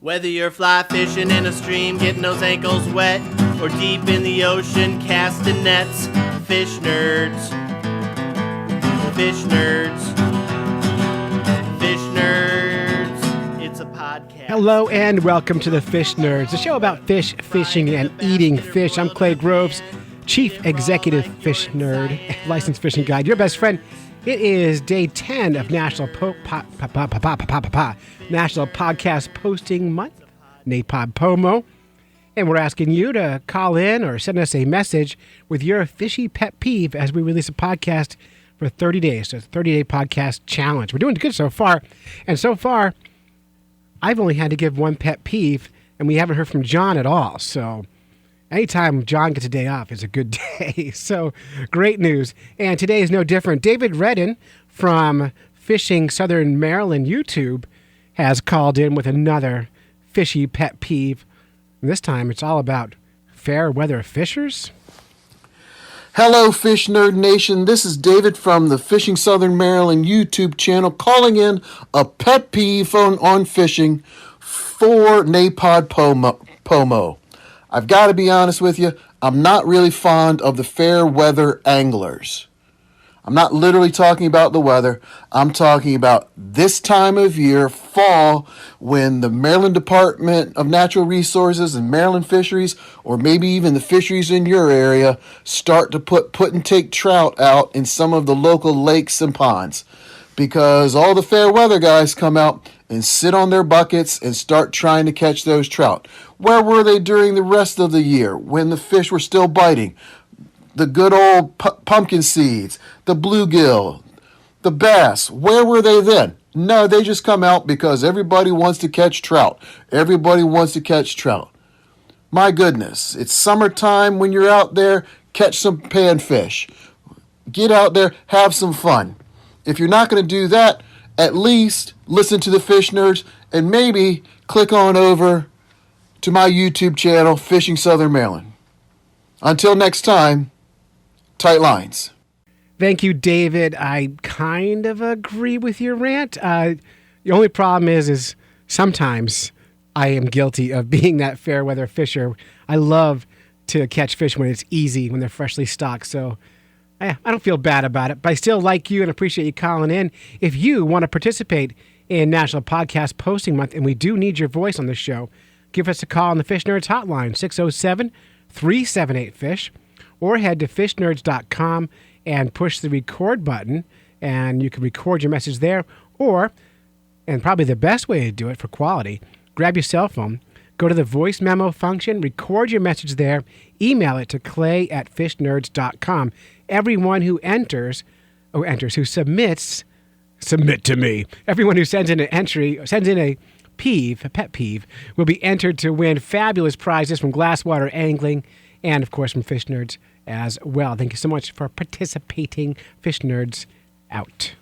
Whether you're fly fishing in a stream, getting those ankles wet, or deep in the ocean casting nets, Fish Nerds. Fish Nerds. Fish Nerds. It's a podcast. Hello and welcome to the Fish Nerds, a show about fish, fishing, and eating fish. I'm Clay Groves, Chief Executive Fish Nerd, Licensed Fishing Guide, your best friend. It is day 10 of National National Podcast Posting Month, NAPOD POMO, and we're asking you to call in or send us a message with your fishy pet peeve as we release a podcast for 30 days. So it's a 30-day podcast challenge. We're doing good so far, and so far, I've only had to give one pet peeve, and we haven't heard from John at all, so anytime John gets a day off is a good day. So great news. And today is no different. David Redden from Fishing Southern Maryland YouTube has called in with another fishy pet peeve. And this time it's all about fair weather fishers. Hello, Fish Nerd Nation. This is David from the Fishing Southern Maryland YouTube channel calling in a pet peeve on fishing for NAPOD POMO. I've got to be honest with you, I'm not really fond of the fair weather anglers. I'm not literally talking about the weather. I'm talking about this time of year, fall, when the Maryland Department of Natural Resources and Maryland Fisheries, or maybe even the fisheries in your area, start to put and take trout out in some of the local lakes and ponds. Because all the fair weather guys come out and sit on their buckets and start trying to catch those trout. Where were they during the rest of the year when the fish were still biting? The good old pumpkin seeds, the bluegill, the bass, where were they then? No, they just come out because everybody wants to catch trout. Everybody wants to catch trout. My goodness, it's summertime when you're out there, catch some panfish. Get out there, have some fun. If you're not going to do that, at least listen to the Fish Nerds and maybe click on over to my YouTube channel, Fishing Southern Maryland. Until next time, tight lines. Thank you, David. I kind of agree with your rant. The only problem is sometimes I am guilty of being that fair weather fisher. I love to catch fish when it's easy, when they're freshly stocked. So I don't feel bad about it, but I still like you and appreciate you calling in. If you want to participate in National Podcast Posting Month, and we do need your voice on the show, give us a call on the Fish Nerds Hotline, 607-378-FISH, or head to fishnerds.com and push the record button, and you can record your message there. Or, and probably the best way to do it for quality, grab your cell phone, go to the voice memo function, record your message there, email it to clay@fishnerds.com. Everyone who who submit to me. Everyone who sends in an entry, sends in a pet peeve, will be entered to win fabulous prizes from Glasswater Angling and, of course, from Fish Nerds as well. Thank you so much for participating. Fish Nerds out.